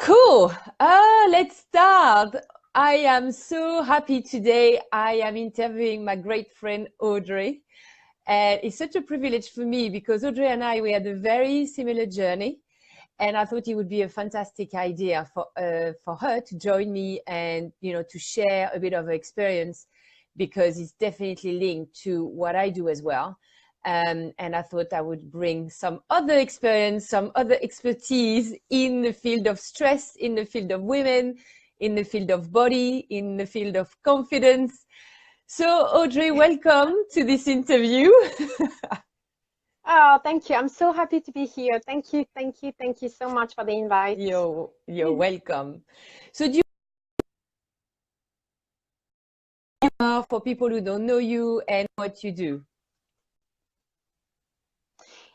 Cool. Let's start. I am so happy today. I am interviewing my great friend Audrey. And it's such a privilege for me because Audrey and I, we had a very similar journey. And I thought it would be a fantastic idea for her to join me and, to share a bit of her experience because it's definitely linked to what I do as well. And I thought I would bring some other experience, some other expertise in the field of stress, in the field of women, in the field of body, in the field of confidence. So Audrey, welcome to this interview. Oh, thank you. I'm so happy to be here. Thank you, thank you, thank you so much for the invite. You're welcome. So do you for people who don't know you and what you do?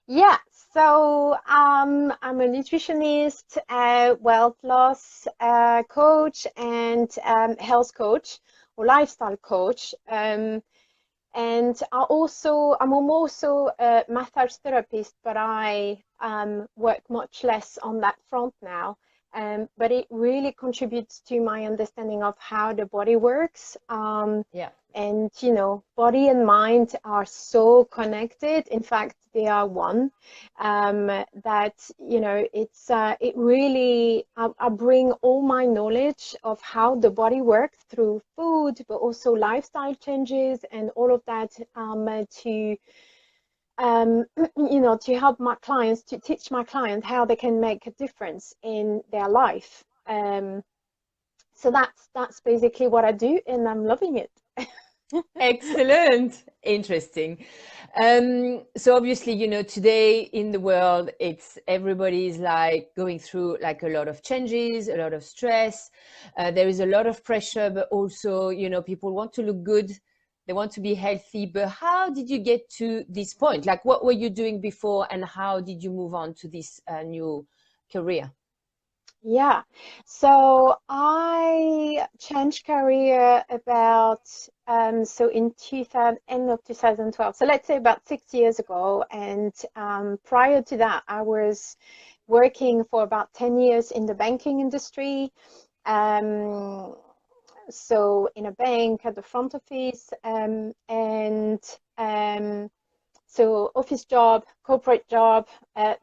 Yeah, so I'm a nutritionist, weight loss coach, and health coach or lifestyle coach. And I'm also a massage therapist, but I work much less on that front now. But it really contributes to my understanding of how the body works. Yeah. And body and mind are so connected. In fact, they are one. That it really I bring all my knowledge of how the body works through food, but also lifestyle changes and all of that to to help my clients, to teach my clients how they can make a difference in their life. So that's basically what I do, and I'm loving it. Excellent. Interesting. So obviously, today in the world, everybody's like going through like a lot of changes, a lot of stress. There is a lot of pressure, but also, people want to look good. They want to be healthy. But how did you get to this point? Like, what were you doing before and how did you move on to this new career? Yeah, so I changed career about so in 2000, end of 2012. So let's say about 6 years ago. And prior to that, I was working for about 10 years in the banking industry. So in a bank at the front office, and so office job, corporate job,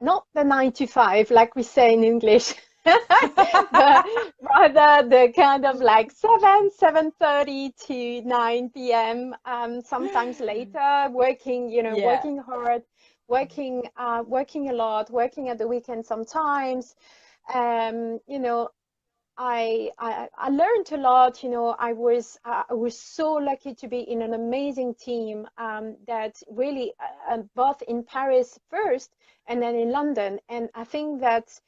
not the 9 to 5 like we say in English. But rather the kind of like 7:30 to 9 p.m. Sometimes later, working, Yeah. working hard, working a lot, working at the weekend sometimes. Um, you know, I learned a lot. I was so lucky to be in an amazing team that really both in Paris first and then in London. And I think that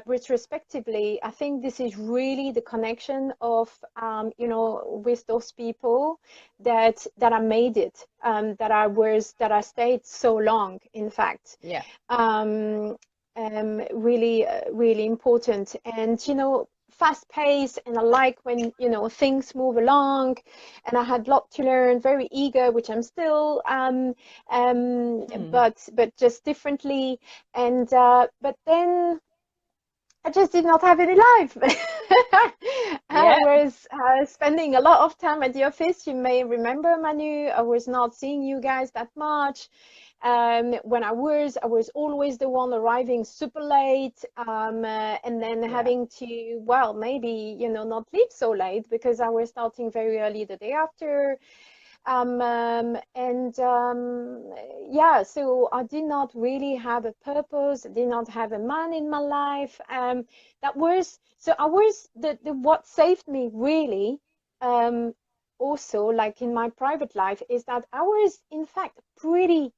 retrospectively, I think this is really the connection of with those people that I made it, that I stayed so long. In fact, Yeah. really really important. And fast pace, and I like when things move along, and I had a lot to learn, very eager, which I'm still, but just differently. And but then I just did not have any life. I Yeah. was spending a lot of time at the office. You may remember, Manu, I was not seeing you guys that much. When I was always the one arriving super late, and then Yeah. having to, well, maybe, not leave so late because I was starting very early the day after. And yeah, so I did not really have a purpose. I did not have a man in my life. That was so I was the what saved me really. Also, like in my private life, is that I was in fact pretty.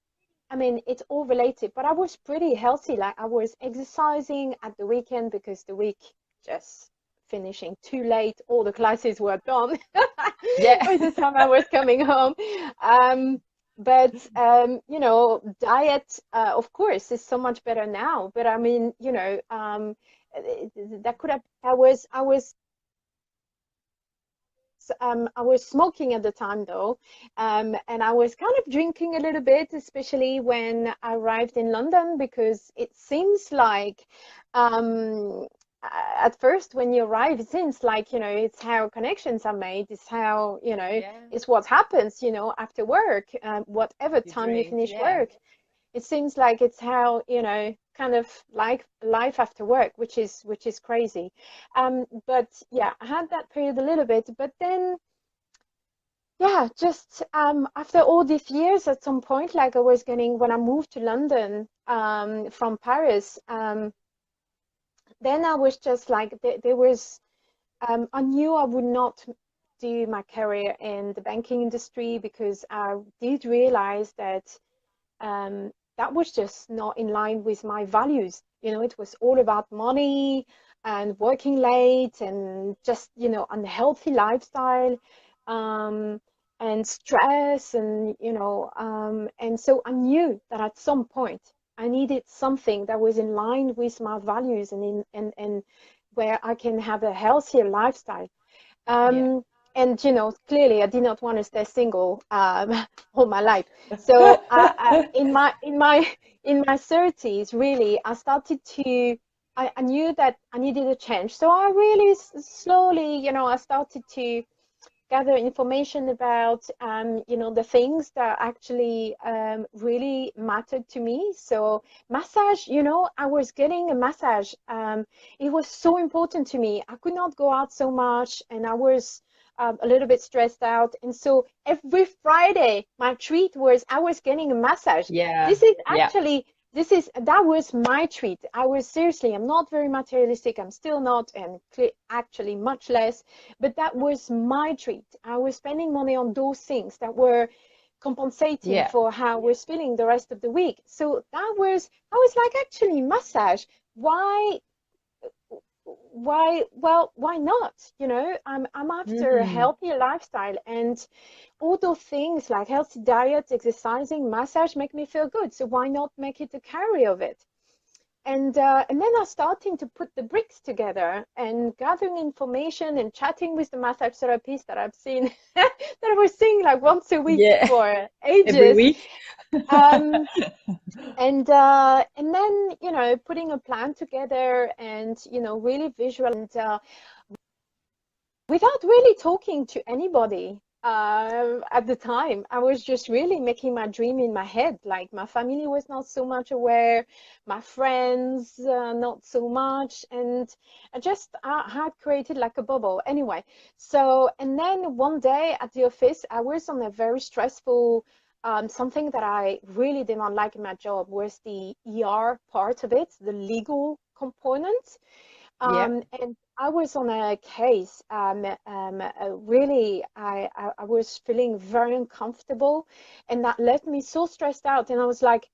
I mean, it's all related, but I was pretty healthy. Like I was exercising at the weekend because the week just finishing too late. All the classes were done Yeah. by the time I was coming home. But diet, of course, is so much better now. But I mean, that could have. I was smoking at the time though, and I was kind of drinking a little bit, especially when I arrived in London, because it seems like at first when you arrive, it seems like, it's how connections are made. It's how, Yeah. it's what happens, after work, whatever You time you drink. finish Yeah. work. It seems like it's how, kind of like life after work, which is crazy. But yeah, I had that period a little bit, but then yeah, just after all these years, at some point, like I was getting when I moved to London from Paris, then I was just like there was I knew I would not do my career in the banking industry because I did realize that that was just not in line with my values. It was all about money and working late and just, unhealthy lifestyle, um, and stress and so I knew that at some point I needed something that was in line with my values and where I can have a healthier lifestyle. Yeah. And clearly, I did not want to stay single all my life. So in my 30s, really, I started to. I knew that I needed a change. So I really slowly, I started to gather information about the things that actually really mattered to me. So massage, I was getting a massage. It was so important to me. I could not go out so much and I was a little bit stressed out, and so every Friday my treat was I was getting a massage. Yeah. This is Yeah. actually that was my treat. I was seriously, I'm not very materialistic, I'm still not, and actually much less, but that was my treat. I was spending money on those things that were compensating Yeah. for how I was feeling the rest of the week. So I was like, actually, massage. Why why not? I'm after a Mm. healthier lifestyle, and all those things like healthy diet, exercising, massage make me feel good. So why not make it a career of it? And then I starting to put the bricks together and gathering information and chatting with the massage therapist that I've seen that I was seeing like once a week Yeah. for Every ages. week. Um, and then putting a plan together and really visual and without really talking to anybody at the time. I was just really making my dream in my head. Like my family was not so much aware, my friends not so much, and I had created like a bubble. Anyway, so and then one day at the office, I was on a very stressful. Something that I really did not like in my job was the ER part of it, the legal component. Yeah. And I was on a case, really, I was feeling very uncomfortable, and that left me so stressed out. And I was like,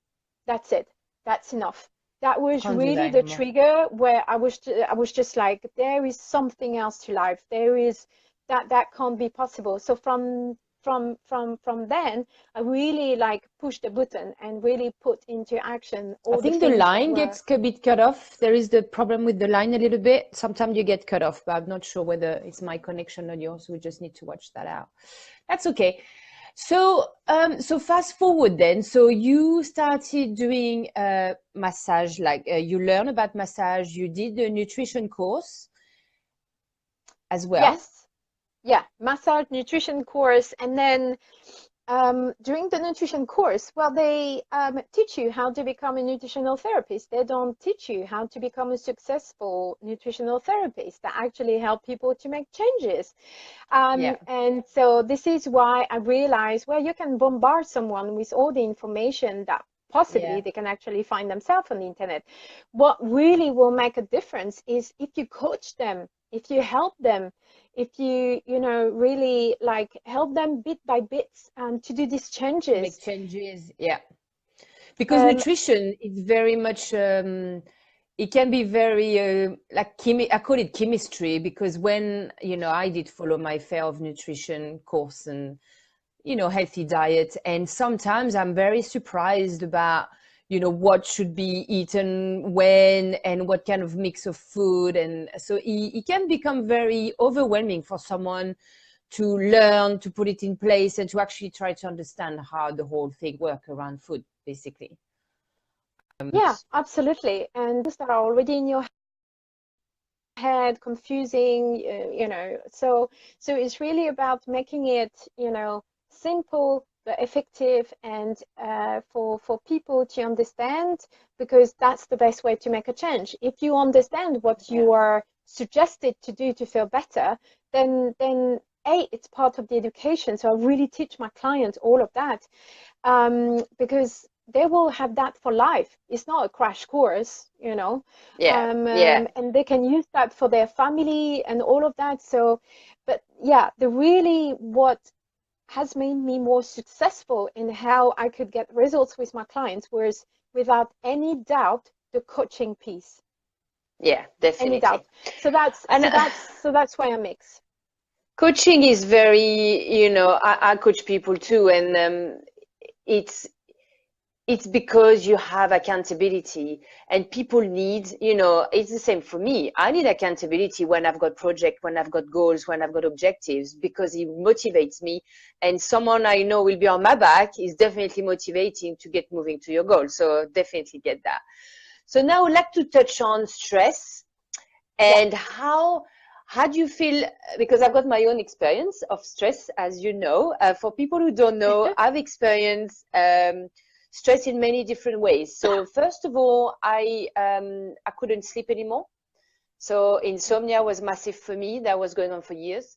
that's it, that's enough. That was Can't do really that the anymore. trigger where I was just like, there is something else to life. There is that can't be possible. So from then, I really like pushed the button and really put into action I all the think the things that line were. gets a bit cut off. There is the problem with the line a little bit. Sometimes you get cut off, but I'm not sure whether it's my connection or yours. We just need to watch that out. That's okay. So fast forward then. So you started doing massage, like you learn about massage. You did the nutrition course as well. Yes. Yeah, massage nutrition course, and then during the nutrition course, well, they teach you how to become a nutritional therapist. They don't teach you how to become a successful nutritional therapist that actually help people to make changes. Yeah. And so this is why I realized, well, you can bombard someone with all the information that possibly Yeah. they can actually find themselves on the internet. What really will make a difference is if you coach them, if you help them, if you really like help them bit by bit to do these To make changes. changes. Yeah. Because Um, nutrition is very much it can be very like I call it chemistry because when I did follow my fair of nutrition course and healthy diet, and sometimes I'm very surprised about what should be eaten when and what kind of mix of food, and so it can become very overwhelming for someone to learn to put it in place and to actually try to understand how the whole thing work around food basically. yeah, absolutely. And things that are already in your head, confusing, so it's really about making it, simple but effective, and for people to understand, because that's the best way to make a change. If you understand what you are suggested to do to feel better, then it's part of the education. So I really teach my clients all of that, because they will have that for life. It's not a crash course, and they can use that for their family and all of that. So, but yeah, what has made me more successful in how I could get results with my clients was, without any doubt, the coaching piece. Yeah, definitely. Any doubt. So that's why I mix. Coaching is very, I coach people too, and it's because you have accountability, and people need, it's the same for me. I need accountability when I've got projects, when I've got goals, when I've got objectives, because it motivates me. And someone I know will be on my back is definitely motivating to get moving to your goal. So definitely get that. So now I'd like to touch on stress and how do you feel? Because I've got my own experience of stress, as you know. For people who don't know, I've experienced stress in many different ways. So first of all, I couldn't sleep anymore. So insomnia was massive for me. That was going on for years.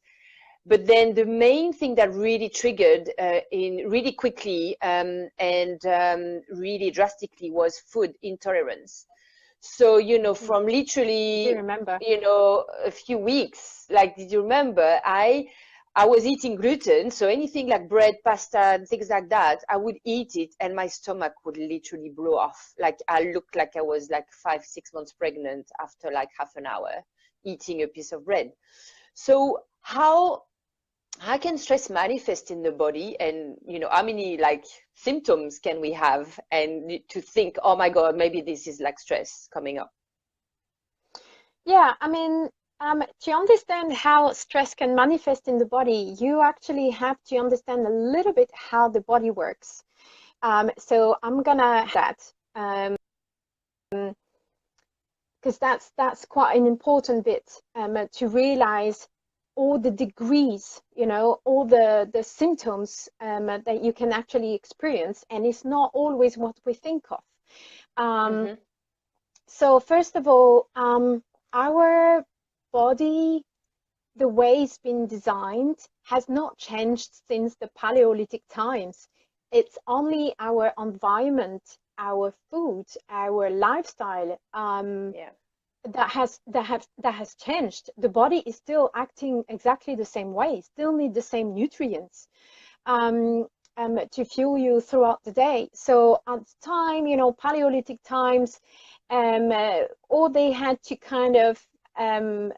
But then the main thing that really triggered in really quickly and really drastically was food intolerance. So, from literally, a few weeks, like, did you remember? I was eating gluten, so anything like bread, pasta, and things like that, I would eat it and my stomach would literally blow off. Like, I looked like I was like 5-6 months pregnant after like half an hour eating a piece of bread. So how can stress manifest in the body, and how many like symptoms can we have, and to think, oh my God, maybe this is like stress coming up? Yeah, I mean, to understand how stress can manifest in the body, you actually have to understand a little bit how the body works. So I'm gonna that because that's quite an important bit to realize all the degrees, all the symptoms that you can actually experience, and it's not always what we think of. So first of all, our body, the way it's been designed, has not changed since the Paleolithic times. It's only our environment, our food, our lifestyle that has changed. The body is still acting exactly the same way, still need the same nutrients to fuel you throughout the day. So at the time, Paleolithic times, all they had to kind of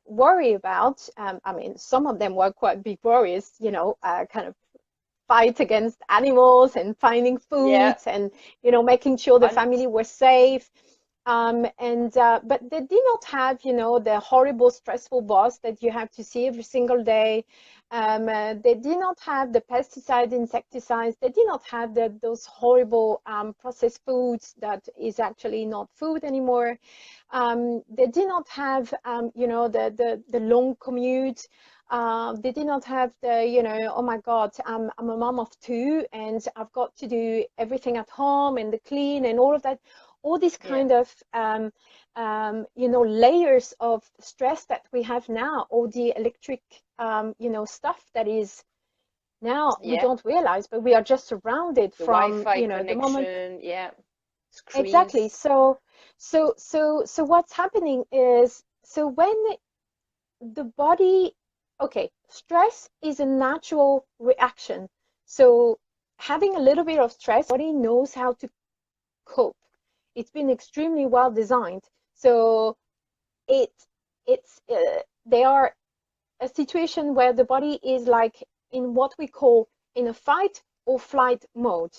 worry about, I mean, some of them were quite big worries, kind of fight against animals and finding food and, making sure the family was safe. But they did not have, the horrible, stressful boss that you have to see every single day. They did not have the pesticides, insecticides. They did not have those horrible processed foods that is actually not food anymore. They did not have, the long commute. They did not have the, oh my God, I'm a mom of 2 and I've got to do everything at home and the clean and all of that. All these kind of, layers of stress that we have now, all the electric, stuff that is now we don't realize, but we are just surrounded the from, Wi-Fi the moment. Screens. Exactly. So what's happening is, so when the body, stress is a natural reaction. So having a little bit of stress, the body knows how to cope. It's been extremely well designed. So they are a situation where the body is like in what we call in a fight or flight mode.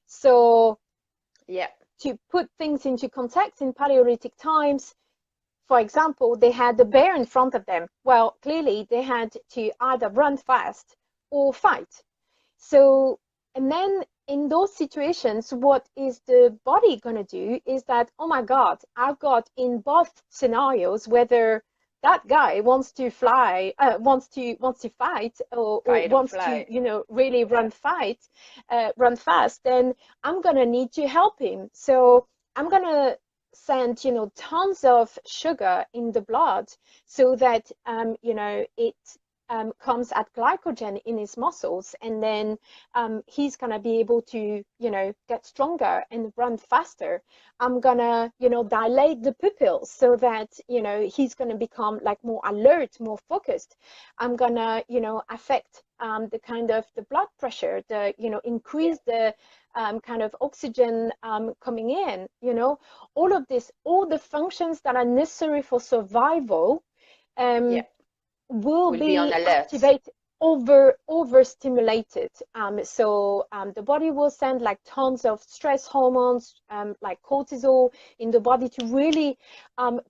So to put things into context, in Paleolithic times, for example, they had the bear in front of them. Well, clearly they had to either run fast or fight. So, and then in those situations, what is the body going to do is that, oh my God, I've got in both scenarios, whether that guy wants to fly, wants to fight, or Fight or wants to, flight. you know, really run fast, then I'm gonna need to help him. So I'm gonna send, you know, tons of sugar in the blood so that you know, it comes at glycogen in his muscles, and then he's gonna be able to, you know, get stronger and run faster. I'm gonna, you know, dilate the pupils so that, you know, he's gonna become like more alert, more focused. I'm gonna, you know, affect the kind of the blood pressure, the, you know, increase the kind of oxygen coming in, you know, all of this, all the functions that are necessary for survival Yeah. will Will be on be alert. activated, overstimulated. So the body will send like tons of stress hormones, like cortisol in the body to really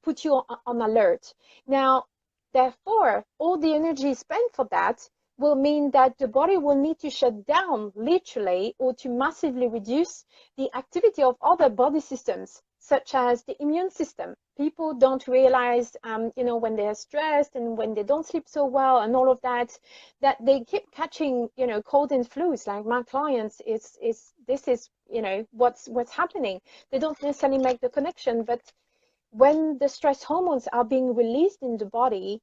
put you on alert. Now, therefore, all the energy spent for that will mean that the body will need to shut down literally, or to massively reduce the activity of other body systems, such as the immune system. People don't realize, you know, when they're stressed and when they don't sleep so well and all of that, that they keep catching, you know, cold and flus. Like my clients, this is, you know, what's happening. They don't necessarily make the connection, but when the stress hormones are being released in the body,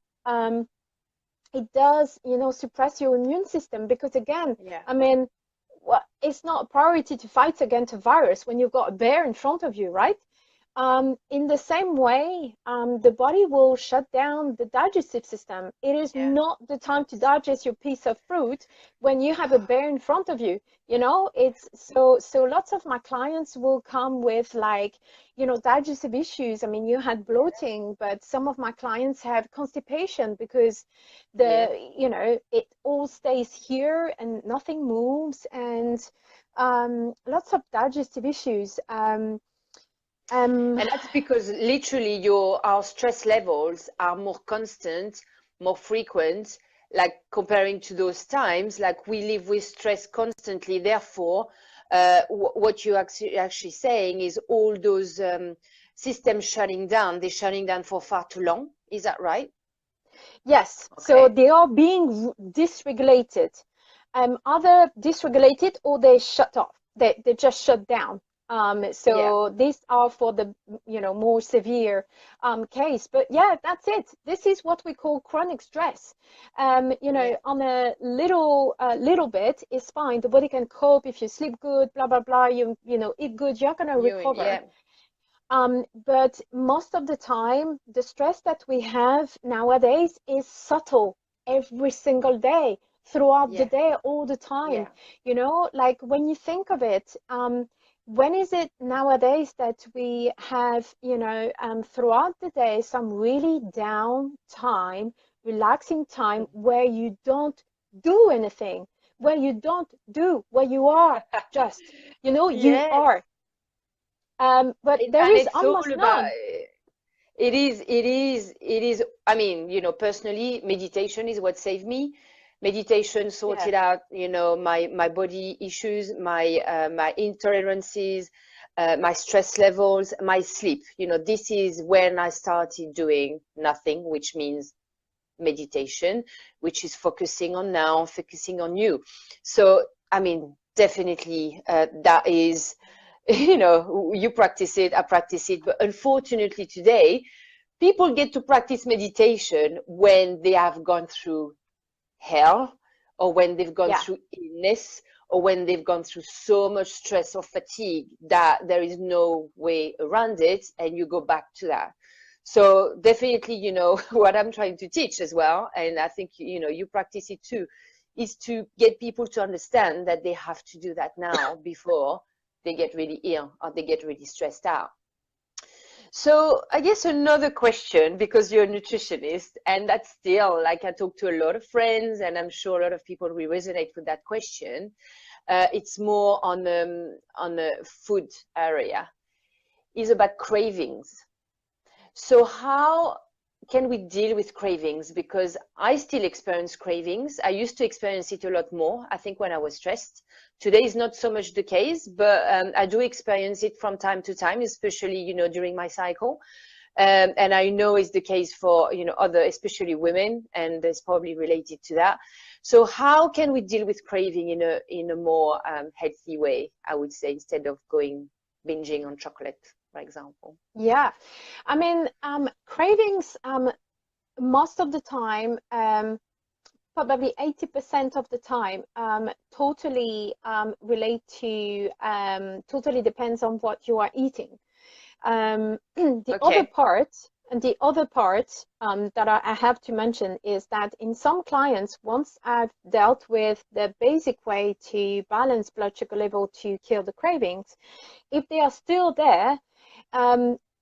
it does, you know, suppress your immune system, because again, Yeah. I mean, well, it's not a priority to fight against a virus when you've got a bear in front of you, right? In the same way, the body will shut down the digestive system. It is Yeah. not the time to digest your piece of fruit when you have a bear in front of you. You know, it's so lots of my clients will come with, like, you know, digestive issues. I mean, you had bloating, but some of my clients have constipation because Yeah. you know, it all stays here and nothing moves, and lots of digestive issues. And that's because literally our stress levels are more constant, more frequent, like comparing to those times, like we live with stress constantly. Therefore, what you're actually saying is all those systems shutting down, they're shutting down for far too long. Is that right? Yes, so Okay. they are being dysregulated. Either dysregulated or they shut off. They just shut down. Yeah. So these are for the, you know, more severe case. But yeah, that's it. This is what we call chronic stress. You know, Yeah. on a little bit is fine. The body can cope if you sleep good, blah blah blah. You know, eat good. You're gonna recover. Yeah. But most of the time, the stress that we have nowadays is subtle every single day, throughout the Yeah. day, all the time. Yeah. You know, like when you think of it, when is it nowadays that we have, you know, throughout the day, some really down time, relaxing time where you don't do anything, where you don't do, where you are just, you know, you Yes. are. But there And is it's all almost about none. it is. I mean, personally, meditation is what saved me. Meditation Yeah, sorted out, my body issues, my intolerances, my stress levels, my sleep. This is when I started doing nothing, which means meditation, which is focusing on now, focusing on you. So, I mean, definitely, that is, you practice it, I practice it. But unfortunately, today, people get to practice meditation when they have gone through hell, or when they've gone yeah, through illness, or when they've gone through so much stress or fatigue that there is no way around it, and you go back to that. So definitely, what I'm trying to teach as well, and I think, you practice it too, is to get people to understand that they have to do that now before they get really ill or they get really stressed out. So I guess another question, because you're a nutritionist, and that's still, like, I talk to a lot of friends, and I'm sure a lot of people will resonate with that question. It's more on the food area, is about cravings. So how can we deal with cravings? Because I still experience cravings. I used to experience it a lot more, I think, when I was stressed. Today is not so much the case, but I do experience it from time to time, especially, during my cycle. And I know it's the case for, you know, other, especially women, and it's probably related to that. So how can we deal with craving in a more healthy way, I would say, instead of going binging on chocolate, for example? Yeah, I mean, cravings, most of the time, probably 80% of the time, totally relate to, totally depends on what you are eating. The other Okay. part, that I have to mention is that in some clients, once I've dealt with the basic way to balance blood sugar level to kill the cravings, if they are still there,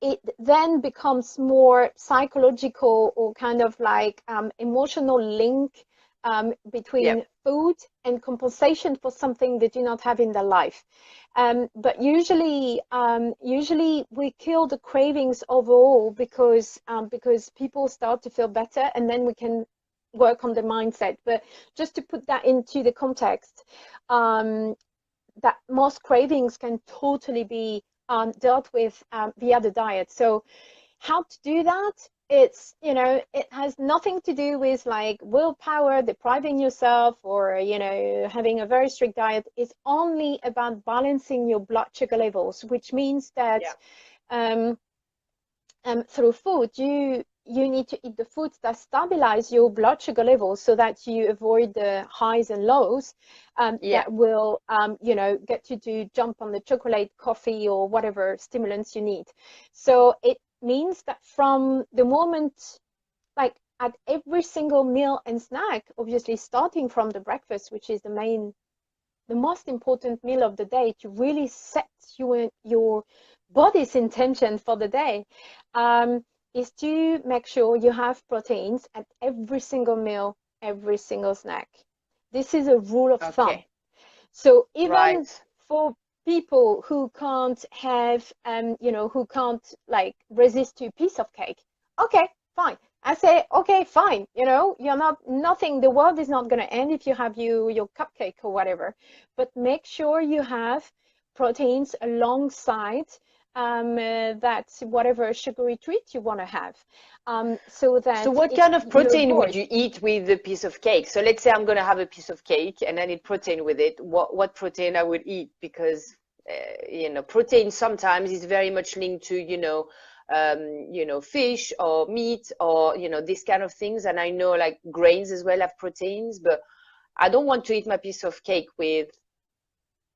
it then becomes more psychological or kind of like emotional link Yeah. between food and compensation for something they do not have in their life. But usually we kill the cravings overall because people start to feel better, and then we can work on the mindset. But just to put that into the context, that most cravings can totally be dealt with via the diet. So how to do that? It's, you know, it has nothing to do with like willpower, depriving yourself, or, you know, having a very strict diet. It's only about balancing your blood sugar levels, which means that Yeah. through food, you need to eat the foods that stabilize your blood sugar levels so that you avoid the highs and lows Yeah. that will, you know, get you to jump on the chocolate, coffee, or whatever stimulants you need. So it means that from the moment, like at every single meal and snack, obviously starting from the breakfast, which is the most important meal of the day to really set your body's intention for the day, is to make sure you have proteins at every single meal, every single snack. This is a rule of thumb. Okay. So even Right. for people who can't have, you know, who can't like resist to a piece of cake, okay, fine. I say, okay, fine. You know, you're not nothing. The world is not going to end if you have your cupcake or whatever. But make sure you have proteins alongside that whatever sugary treat you want to have, so So that what kind of you protein would avoid. you eat with a piece of cake? So let's say I'm going to have a piece of cake and I need protein with it. What protein I would eat? Because you know, protein sometimes is very much linked to, you know, fish or meat or, you know, these kind of things. And I know like grains as well have proteins, but I don't want to eat my piece of cake with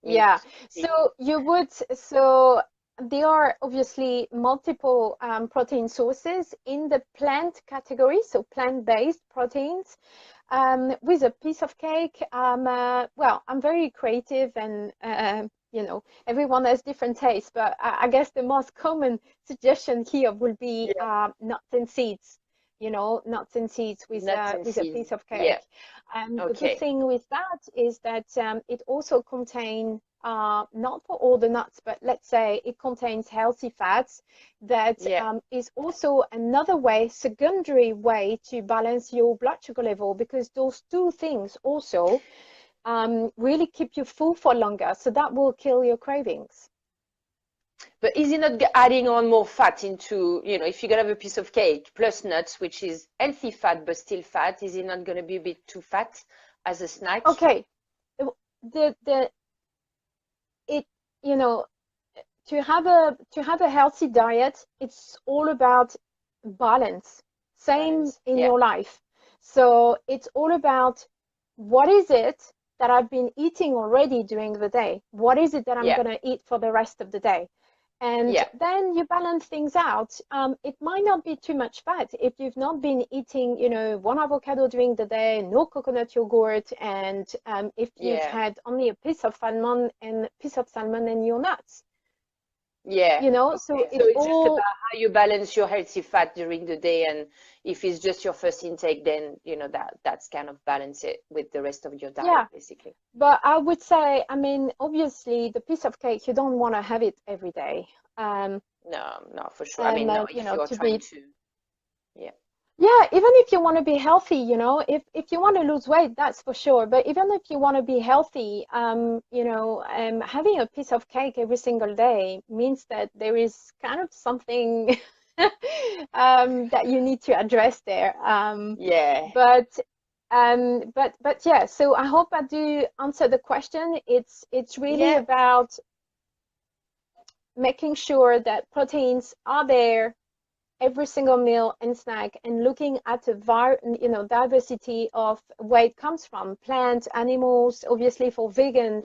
meat. Yeah, so you would, so there are obviously multiple protein sources in the plant category, so plant-based proteins. With a piece of cake, well, I'm very creative, and you know, everyone has different tastes, but I guess the most common suggestion here would be Yeah, nuts and seeds. You know, nuts and seeds nuts and with a seeds. piece of Yeah. cake. And the good Okay. thing with that is that it also contains, not for all the nuts, but let's say it contains healthy fats that Yeah. is also another way, secondary way to balance your blood sugar level, because those two things also really keep you full for longer. So that will kill your cravings. But is it not adding on more fat into, you know, if you're gonna have a piece of cake plus nuts, which is healthy fat but still fat, is it not gonna be a bit too fat as a snack? Okay, the it, you know, to have a healthy diet, it's all about balance. Same Balance. in Yeah. your life. So it's all about what is it that I've been eating already during the day? What is it that I'm Yeah. going to eat for the rest of the day? And Yeah. then you balance things out. It might not be too much fat if you've not been eating, you know, one avocado during the day, no coconut yogurt, and if you've Yeah. had only a piece of salmon and your nuts, Yeah. you know. So Okay. So it's it's just all, about how you balance your healthy fat during the day, and if it's just your first intake, then you know that's kind of balance it with the rest of your diet, yeah. basically. But I would say, I mean, obviously, the piece of cake, you don't want to have it every day. Um, No, no, for sure. I and mean, no, you if know, you're to trying be, to, yeah. yeah, even if you want to be healthy, you know, if you want to lose weight, that's for sure. But even if you want to be healthy, you know, having a piece of cake every single day means that there is kind of something that you need to address there. Yeah. But yeah, so I hope I do answer the question. It's really Yeah. about making sure that proteins are there every single meal and snack, and looking at a diversity of where it comes from, plants, animals. Obviously for vegan,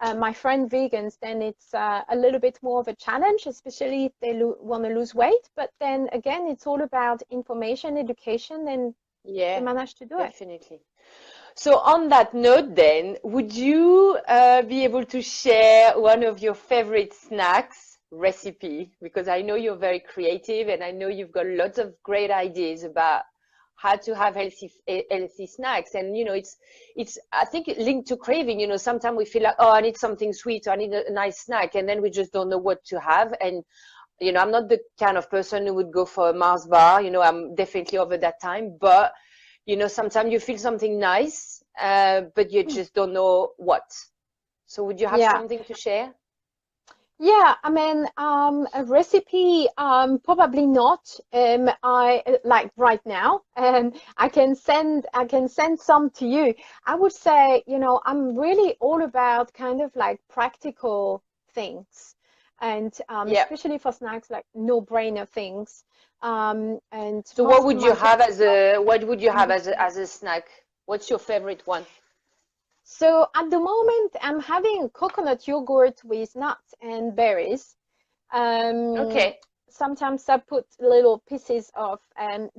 my friend vegans, then it's a little bit more of a challenge, especially if they want to lose weight. But then again, it's all about information, education, and they Yeah, manage to do it. definitely. So on that note, then, would you be able to share one of your favorite snacks recipe? Because I know you're very creative, and I know you've got lots of great ideas about how to have healthy snacks. And it's I think linked to craving. Sometimes we feel like, oh, I need something sweet, or I need a nice snack, and then we just don't know what to have. And I'm not the kind of person who would go for a Mars bar. I'm definitely over that time, but sometimes you feel something nice, but you just don't know what. So would you have Yeah. something to share? Yeah, I mean, a recipe, probably not. I like right now, and I can send some to you. I would say, I'm really all about kind of like practical things, and Yeah. especially for snacks, like no-brainer things. And So most what of would my you have friends as a snack? What's your favorite one? So at the moment, I'm having coconut yogurt with nuts and berries. Um, Okay. Sometimes I put little pieces of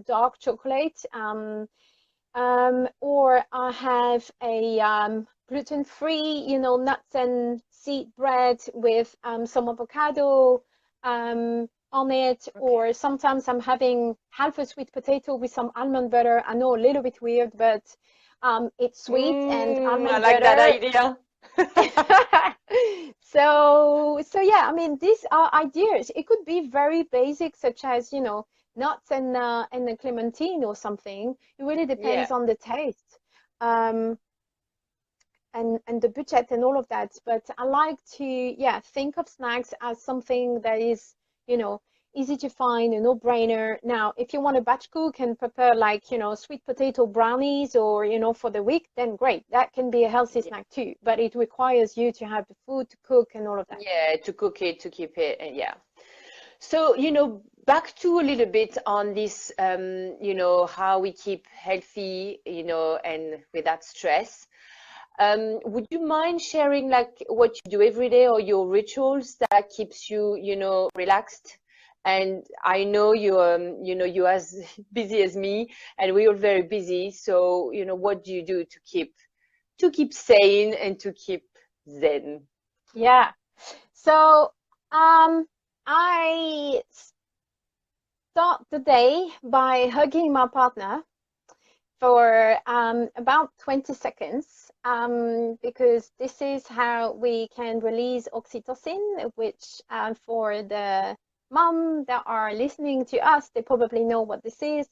dark chocolate, or I have a gluten-free, nuts and seed bread with some avocado on it. Okay. Or sometimes I'm having half a sweet potato with some almond butter. I know, a little bit weird, but it's sweet and I almond like that butter. idea. So yeah, I mean, these are ideas. It could be very basic, such as, nuts and a clementine or something. It really Yeah. depends on the taste, um, and the budget and all of that. But I like to, yeah, think of snacks as something that is, you know, easy to find, a no-brainer. Now, if you want to batch cook and prepare, like, sweet potato brownies, or, for the week, then great. That can be a healthy Yeah. snack too, but it requires you to have the food to cook and all of that. Yeah, to cook it, to keep it, and yeah. So, back to a little bit on this, how we keep healthy, and without stress. Would you mind sharing like what you do every day, or your rituals that keeps you, relaxed? And I know you're as busy as me, and we're all very busy. So, what do you do to keep sane and to keep zen? Yeah. So, I start the day by hugging my partner for about 20 seconds, because this is how we can release oxytocin, which, for the mom that are listening to us, they probably know what this is.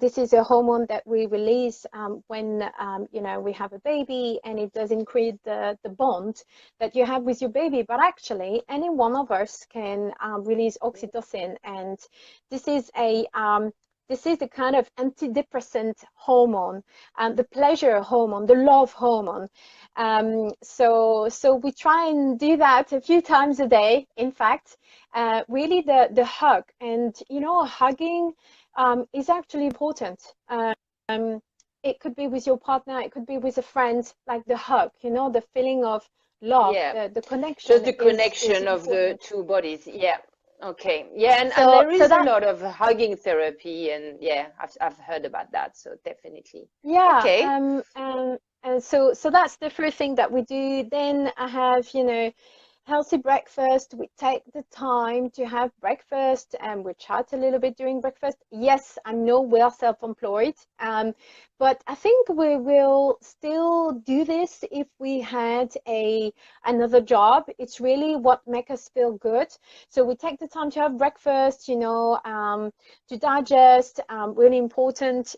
This is a hormone that we release when we have a baby, and it does increase the bond that you have with your baby. But actually, any one of us can release oxytocin, and this is a kind of antidepressant hormone, the pleasure hormone, the love hormone. So we try and do that a few times a day. In fact, really the hug, and hugging is actually important. It could be with your partner, it could be with a friend, like the hug, the feeling of love, Yeah. the Just connection the is connection of the important. two bodies. Yeah. Okay. Yeah, and So there so is a that lot of hugging therapy, and yeah, I've heard about that, so definitely. Yeah, Okay. and so that's the first thing that we do. Then I have, healthy breakfast. We take the time to have breakfast, and we chat a little bit during breakfast. Yes, I know we are self-employed, but I think we will still do this if we had another job. It's really what makes us feel good. So we take the time to have breakfast, to digest, really important.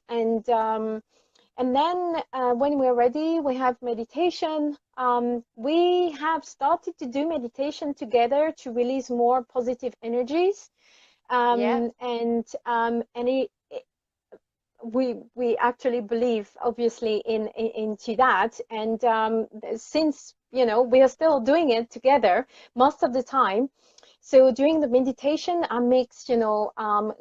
And then when we're ready, we have meditation. We have started to do meditation together to release more positive energies. Yeah. We actually believe obviously into that, and since we are still doing it together most of the time. So during the meditation, I mix,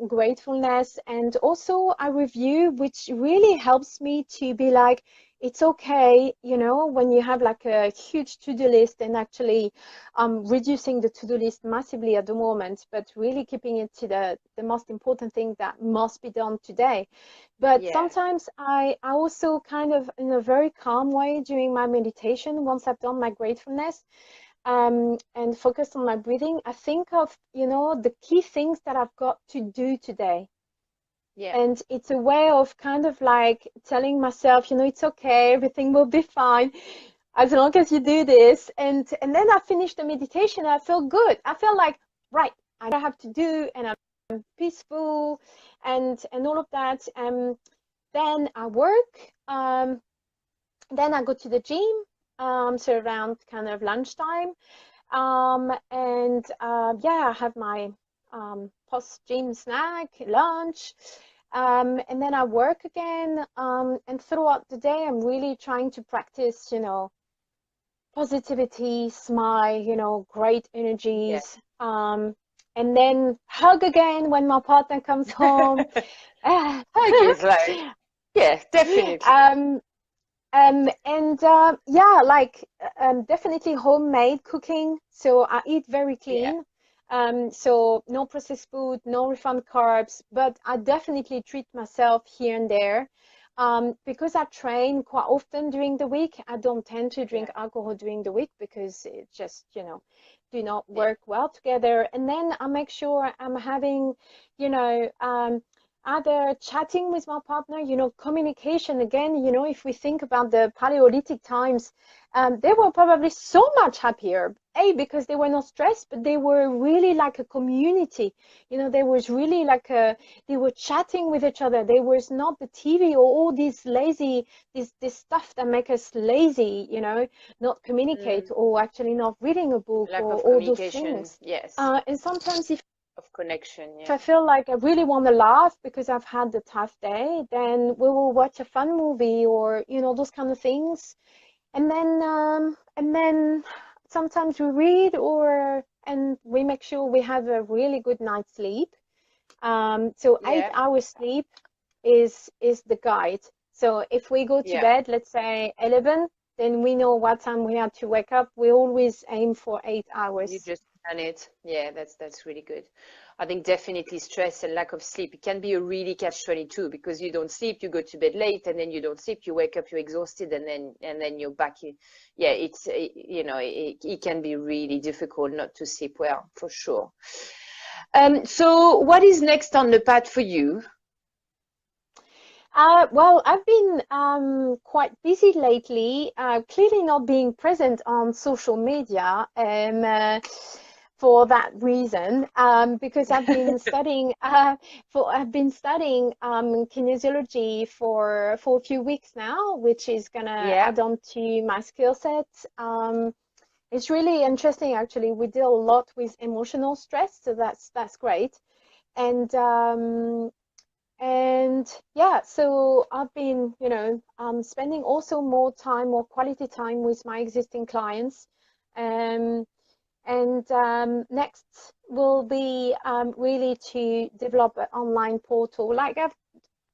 gratefulness, and also I review, which really helps me to be like, it's okay, when you have like a huge to-do list, and actually reducing the to-do list massively at the moment, but really keeping it to the most important thing that must be done today. But Yeah. sometimes I also kind of, in a very calm way during my meditation, once I've done my gratefulness, and focus on my breathing, I think of, the key things that I've got to do today. Yeah. And it's a way of kind of like telling myself, it's okay, everything will be fine as long as you do this. And then I finished the meditation, I feel good. I feel like, right, I don't have to do, and I'm peaceful, and all of that. Then I work. Then I go to the gym, so around kind of lunchtime. Yeah, I have my post-gym snack, lunch, and then I work again. And throughout the day, I'm really trying to practice, positivity, smile, great Yeah. energies. And then hug again when my partner comes home. Hug is like, yeah, definitely. Yeah, like definitely homemade cooking. So I eat very Yeah. clean. So no processed food, no refined carbs, but I definitely treat myself here and there. Because I train quite often during the week, I don't tend to drink Yeah. alcohol during the week because it just, do not Yeah. work well together. And then I make sure I'm having, you know, either chatting with my partner, communication again, if we think about the Paleolithic times, they were probably so much happier, because they were not stressed, but they were really like a community. There was really like they were chatting with each other. There was not the TV or all these lazy, this stuff that make us lazy, not communicate, Mm. or actually not reading a book, Lack or of all those communication. things. Yes. And sometimes if Of connection. I Yeah. feel like I really want to laugh because I've had a tough day, then we will watch a fun movie, or those kind of things. And then sometimes we read, and we make sure we have a really good night's sleep. So eight Yeah. hours sleep is the guide. So if we go to Yeah. bed, let's say 11, then we know what time we have to wake up. We always aim for 8 You hours. just done it. Yeah, that's really good. I think definitely stress and lack of sleep. It can be a really catch-22 because you don't sleep, you go to bed late, and then you don't sleep, you wake up, you're exhausted, and then you're back. Yeah, it can be really difficult not to sleep well, for sure. So what is next on the path for you? Well, I've been quite busy lately, clearly not being present on social media, for that reason, because I've been studying kinesiology for a few weeks now, which is gonna Yeah. add on to my skill set. It's really interesting, actually. We deal a lot with emotional stress, so that's great. And and yeah, so I've been, spending also more quality time with my existing clients. Um, and next will be really to develop an online portal. Like I've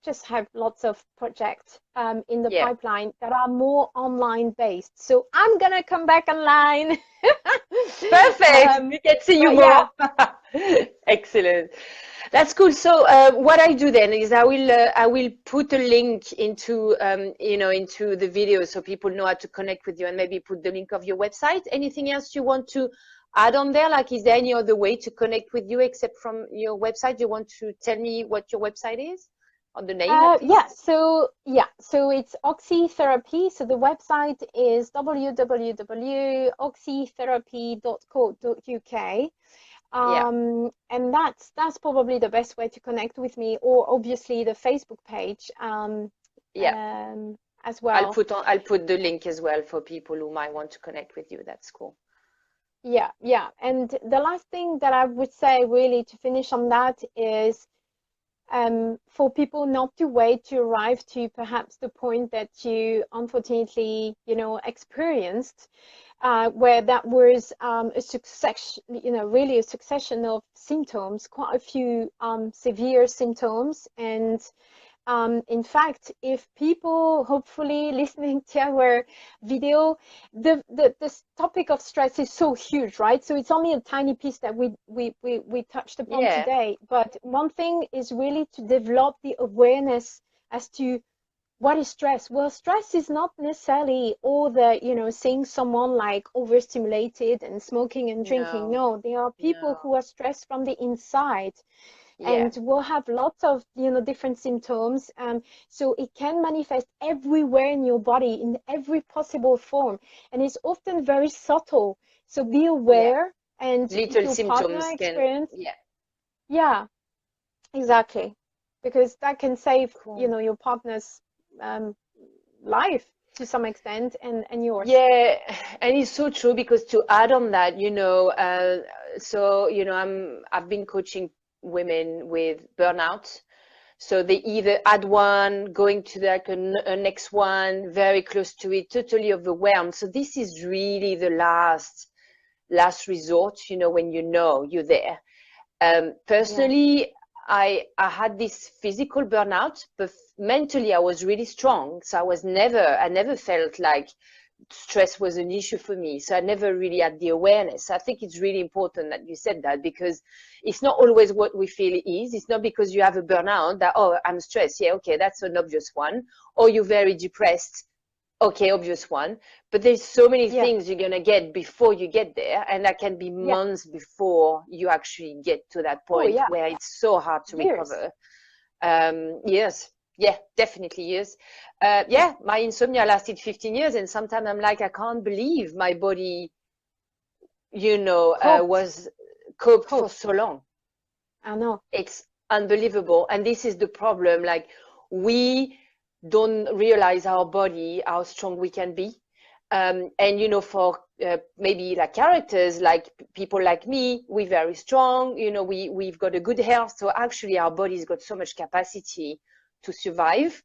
just have lots of projects in the Yeah. pipeline that are more online based. So I'm gonna come back online. Perfect. We can see you But more. yeah, Excellent. That's cool. So what I do then is I will put a link into the video so people know how to connect with you, and maybe put the link of your website. Anything else you want to add on there? Like, is there any other way to connect with you except from your website? You want to tell me what your website is, or the name at yeah, least? so it's Oxytherapy. So the website is www.oxytherapy.co.uk. Yeah. And that's probably the best way to connect with me, or obviously the Facebook page Yeah. as well. I'll put the link as well for people who might want to connect with you. That's cool. Yeah, yeah. And the last thing that I would say really to finish on that is for people not to wait to arrive to perhaps the point that you unfortunately, experienced, where that was a succession, really a succession of symptoms, quite a few severe symptoms. And in fact, if people hopefully listening to our video, this topic of stress is so huge, right? So it's only a tiny piece that we touched upon Yeah, today. But one thing is really to develop the awareness as to what is stress. Well, stress is not necessarily all the, seeing someone like overstimulated and smoking and drinking. no, No, there are people no, who are stressed from the inside yeah, and will have lots of different symptoms, so it can manifest everywhere in your body in every possible form, and it's often very subtle, so be yeah. aware. And if Little your partner symptoms can, experience, yeah, yeah, exactly, because that can save cool. your partner's um, life to some extent, and yours. Yeah, and it's so true because to add on that, so I've been coaching women with burnout. So they either add one, going to like a next one, very close to it, totally overwhelmed. So this is really the last resort, when you're there. Yeah, Personally, I had this physical burnout, but mentally I was really strong. So I never felt like stress was an issue for me. So I never really had the awareness. I think it's really important that you said that, because it's not always what we feel it is. It's not because you have a burnout that, oh, I'm stressed. Yeah, okay, that's an obvious one. Or you're very depressed. Okay, obvious one. But there's so many yeah, things you're going to get before you get there. And that can be yeah. months before you actually get to that Oh point yeah, where it's so hard to years. recover. Years. Yeah, definitely years. Yeah. Yeah, my insomnia lasted 15 years, and sometimes I'm like, I can't believe my body, Coped. was coped for Coped. so long. I know. It's unbelievable. And this is the problem. Like, we don't realize our body, how strong we can be. And, for maybe like characters, like people like me, we're very strong, we've got a good health. So actually, our body's got so much capacity to survive.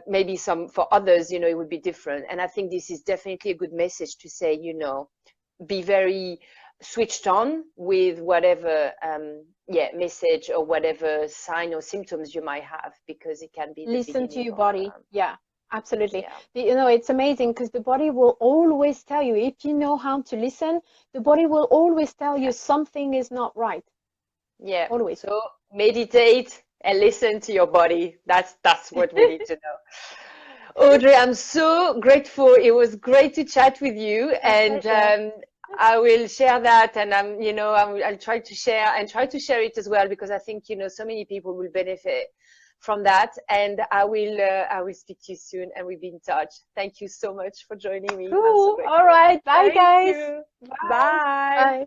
Maybe some for others, it would be different. And I think this is definitely a good message to say, be very switched on with whatever message or whatever sign or symptoms you might have, because it can be the Listen to beginning your of body. Yeah, absolutely. yeah, It's amazing because the body will always tell you, if you know how to listen, the body will always tell yeah, you something is not right. yeah. Always. So meditate and listen to your body. That's what we need to know. Audrey, I'm so grateful. It was great to chat with you, My and pleasure. I will share that, and I'll try to share it as well, because I think so many people will benefit from that. And I will speak to you soon, and we'll be in touch. Thank you so much for joining me. I'm so Cool. All grateful. right. Bye, Thank guys. you. Bye. Bye. Bye.